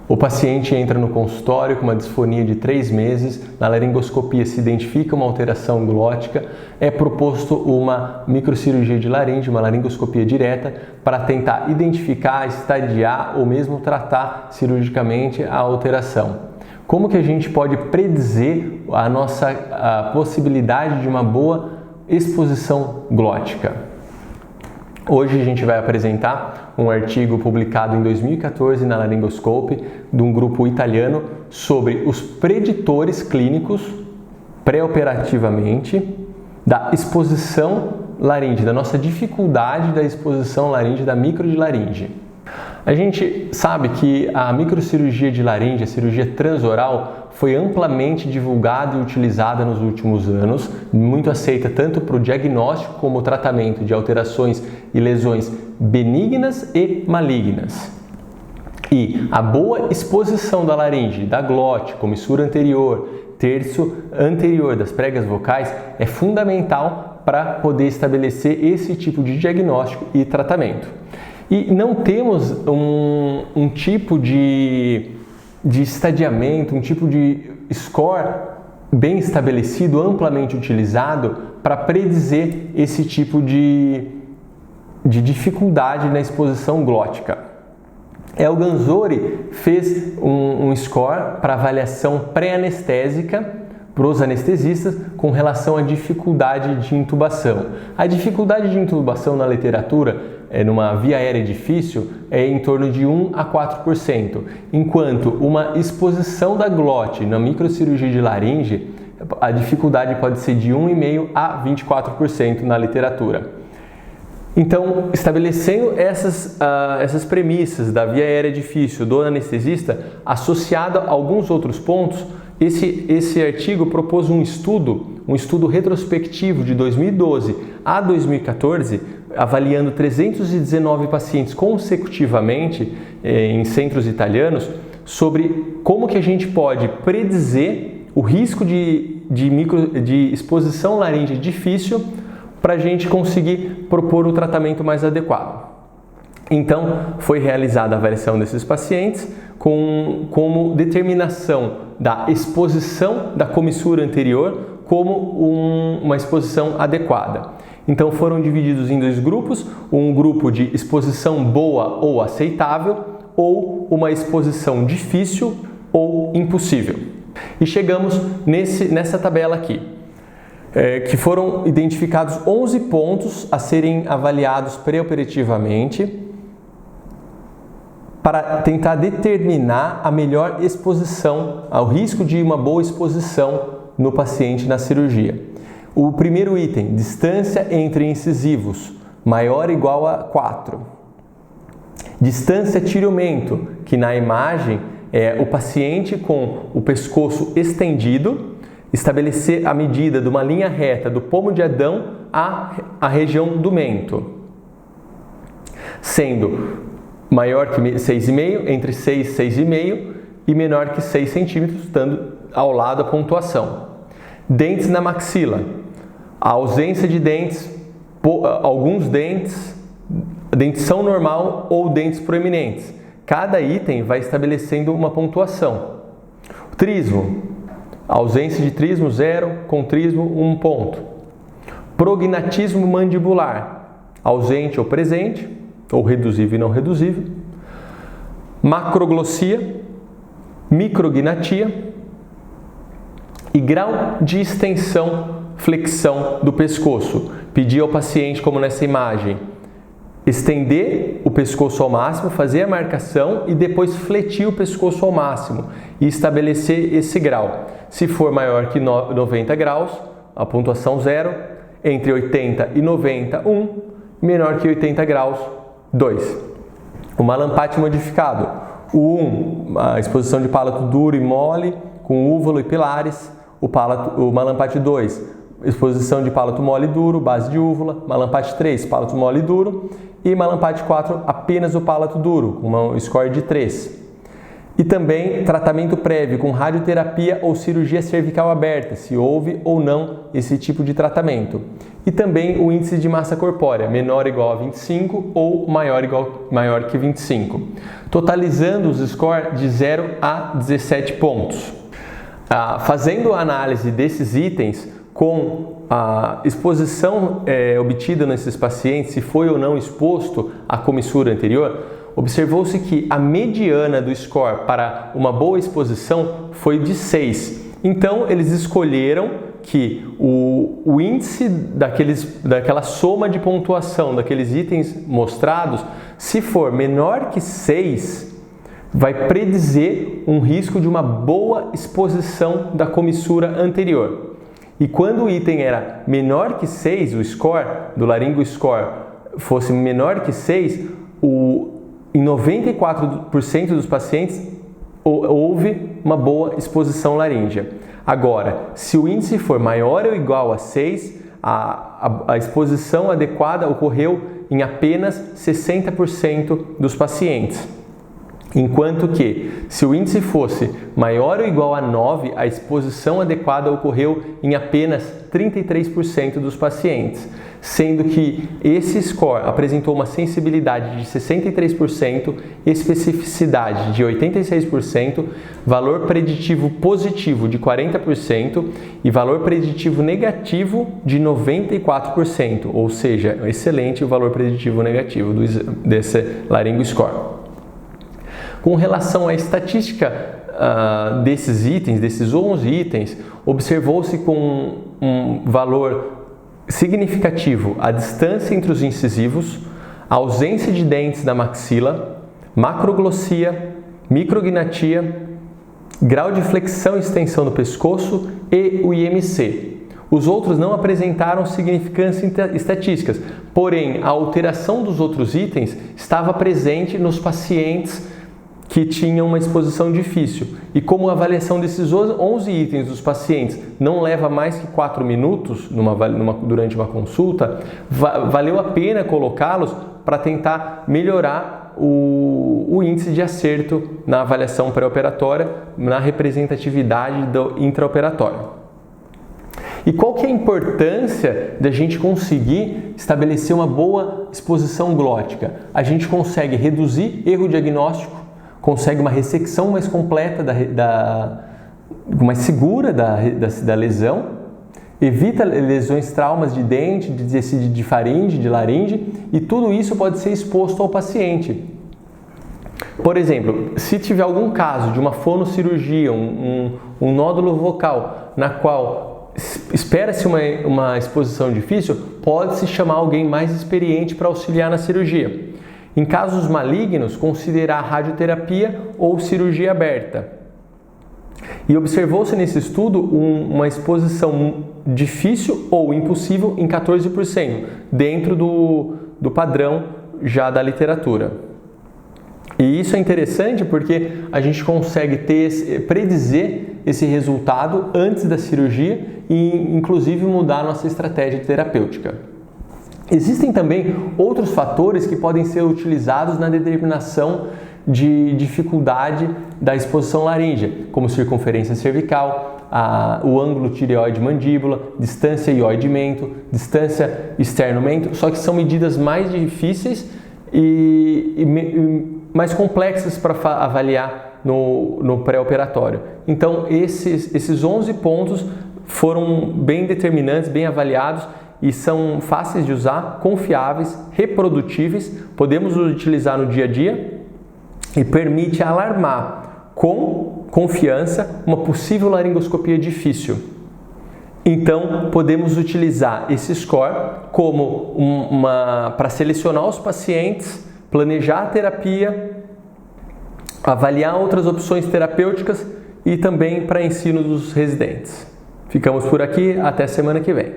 O paciente entra no consultório com uma disfonia de 3 meses, na laringoscopia se identifica uma alteração glótica, é proposto uma microcirurgia de laringe, uma laringoscopia direta, para tentar identificar, estadiar ou mesmo tratar cirurgicamente a alteração. Como que a gente pode predizer a possibilidade de uma boa exposição glótica? Hoje a gente vai apresentar um artigo publicado em 2014 na Laryngoscope de um grupo italiano sobre os preditores clínicos pré-operativamente da exposição laríngea, da nossa dificuldade da exposição laríngea, da micro de laringe. A gente sabe que a microcirurgia de laringe, a cirurgia transoral, foi amplamente divulgada e utilizada nos últimos anos, muito aceita tanto para o diagnóstico como o tratamento de alterações e lesões benignas e malignas. E a boa exposição da laringe, da glote, comissura anterior, terço anterior das pregas vocais é fundamental para poder estabelecer esse tipo de diagnóstico e tratamento. E não temos um tipo de estadiamento, um tipo de score bem estabelecido, amplamente utilizado para predizer esse tipo de dificuldade na exposição glótica. El Ganzori fez um score para avaliação pré-anestésica para os anestesistas com relação à dificuldade de intubação. A dificuldade de intubação na literatura numa via aérea difícil é em torno de 1 a 4%, enquanto uma exposição da glote na microcirurgia de laringe, a dificuldade pode ser de 1,5% a 24% na literatura. Então, estabelecendo essas premissas da via aérea difícil do anestesista, associado a alguns outros pontos, esse artigo propôs um estudo retrospectivo de 2012 a 2014, avaliando 319 pacientes consecutivamente em centros italianos, sobre como que a gente pode predizer o risco de exposição laríngea difícil para a gente conseguir propor o tratamento mais adequado. Então, foi realizada a avaliação desses pacientes como determinação da exposição da comissura anterior como uma exposição adequada. Então, foram divididos em 2 grupos, um grupo de exposição boa ou aceitável ou uma exposição difícil ou impossível. E chegamos nessa tabela aqui, que foram identificados 11 pontos a serem avaliados pré-operativamente para tentar determinar a melhor exposição, ao risco de uma boa exposição no paciente na cirurgia. O primeiro item, distância entre incisivos, maior ou igual a 4. Distância tiriomento, que na imagem é o paciente com o pescoço estendido, estabelecer a medida de uma linha reta do pomo de Adão à região do mento, sendo maior que 6,5, entre 6 e 6,5 e menor que 6 centímetros, dando ao lado a pontuação. Dentes na maxila, a ausência de dentes, alguns dentes, dentição normal ou dentes proeminentes. Cada item vai estabelecendo uma pontuação. Trismo, ausência de trismo 0, com trismo 1 ponto. Prognatismo mandibular, ausente ou presente, ou reduzível e não reduzível. Macroglossia, micrognatia e grau de extensão, flexão do pescoço. Pedir ao paciente, como nessa imagem, estender o pescoço ao máximo, fazer a marcação e depois fletir o pescoço ao máximo e estabelecer esse grau. Se for maior que 90 graus, a pontuação 0, entre 80 e 90, 1, menor que 80 graus, 2. O Mallampati modificado, o 1, a exposição de palato duro e mole, com úvulo e pilares. O Mallampati 2, exposição de palato mole e duro, base de úvula. Mallampati 3, palato mole e duro. E Mallampati 4, apenas o palato duro, com uma score de 3. E também tratamento prévio com radioterapia ou cirurgia cervical aberta, se houve ou não esse tipo de tratamento. E também o índice de massa corpórea, menor ou igual a 25 ou maior que 25. Totalizando os scores de 0 a 17 pontos. Fazendo a análise desses itens com a exposição obtida nesses pacientes, se foi ou não exposto à comissura anterior, observou-se que a mediana do score para uma boa exposição foi de 6. Então, eles escolheram que o índice daquela soma de pontuação daqueles itens mostrados, se for menor que 6, vai predizer um risco de uma boa exposição da comissura anterior. E quando o item era menor que 6, o score do laringo score fosse menor que 6, em 94% dos pacientes houve uma boa exposição laríngea. Agora, se o índice for maior ou igual a 6, a exposição adequada ocorreu em apenas 60% dos pacientes. Enquanto que, se o índice fosse maior ou igual a 9, a exposição adequada ocorreu em apenas 33% dos pacientes, sendo que esse score apresentou uma sensibilidade de 63%, especificidade de 86%, valor preditivo positivo de 40% e valor preditivo negativo de 94%, ou seja, excelente o valor preditivo negativo desse laringo score. Com relação à estatística desses itens, desses 11 itens, observou-se com um valor significativo a distância entre os incisivos, a ausência de dentes na maxila, macroglossia, micrognatia, grau de flexão e extensão do pescoço e o IMC. Os outros não apresentaram significâncias estatísticas, porém a alteração dos outros itens estava presente nos pacientes que tinham uma exposição difícil. E como a avaliação desses 11 itens dos pacientes não leva mais que 4 minutos durante uma consulta, valeu a pena colocá-los para tentar melhorar o índice de acerto na avaliação pré-operatória, na representatividade do intraoperatório. E qual que é a importância da gente conseguir estabelecer uma boa exposição glótica? A gente consegue reduzir erro diagnóstico, consegue uma ressecção mais completa, mais segura da lesão, evita lesões, traumas de dente, de faringe, de laringe, e tudo isso pode ser exposto ao paciente. Por exemplo, se tiver algum caso de uma fonocirurgia, um nódulo vocal, na qual espera-se uma exposição difícil, pode-se chamar alguém mais experiente para auxiliar na cirurgia. Em casos malignos, considerar radioterapia ou cirurgia aberta. E observou-se nesse estudo uma exposição difícil ou impossível em 14%, dentro do padrão já da literatura. E isso é interessante porque a gente consegue predizer esse resultado antes da cirurgia e, inclusive, mudar a nossa estratégia terapêutica. Existem também outros fatores que podem ser utilizados na determinação de dificuldade da exposição laríngea, como circunferência cervical, o ângulo tireoide-mandíbula, distância ióide-mento, distância externo-mento, só que são medidas mais difíceis e mais complexas para avaliar no pré-operatório. Então, esses 11 pontos foram bem determinantes, bem avaliados, e são fáceis de usar, confiáveis, reprodutíveis, podemos utilizar no dia a dia e permite alarmar com confiança uma possível laringoscopia difícil. Então, podemos utilizar esse score como para selecionar os pacientes, planejar a terapia, avaliar outras opções terapêuticas e também para ensino dos residentes. Ficamos por aqui, até semana que vem.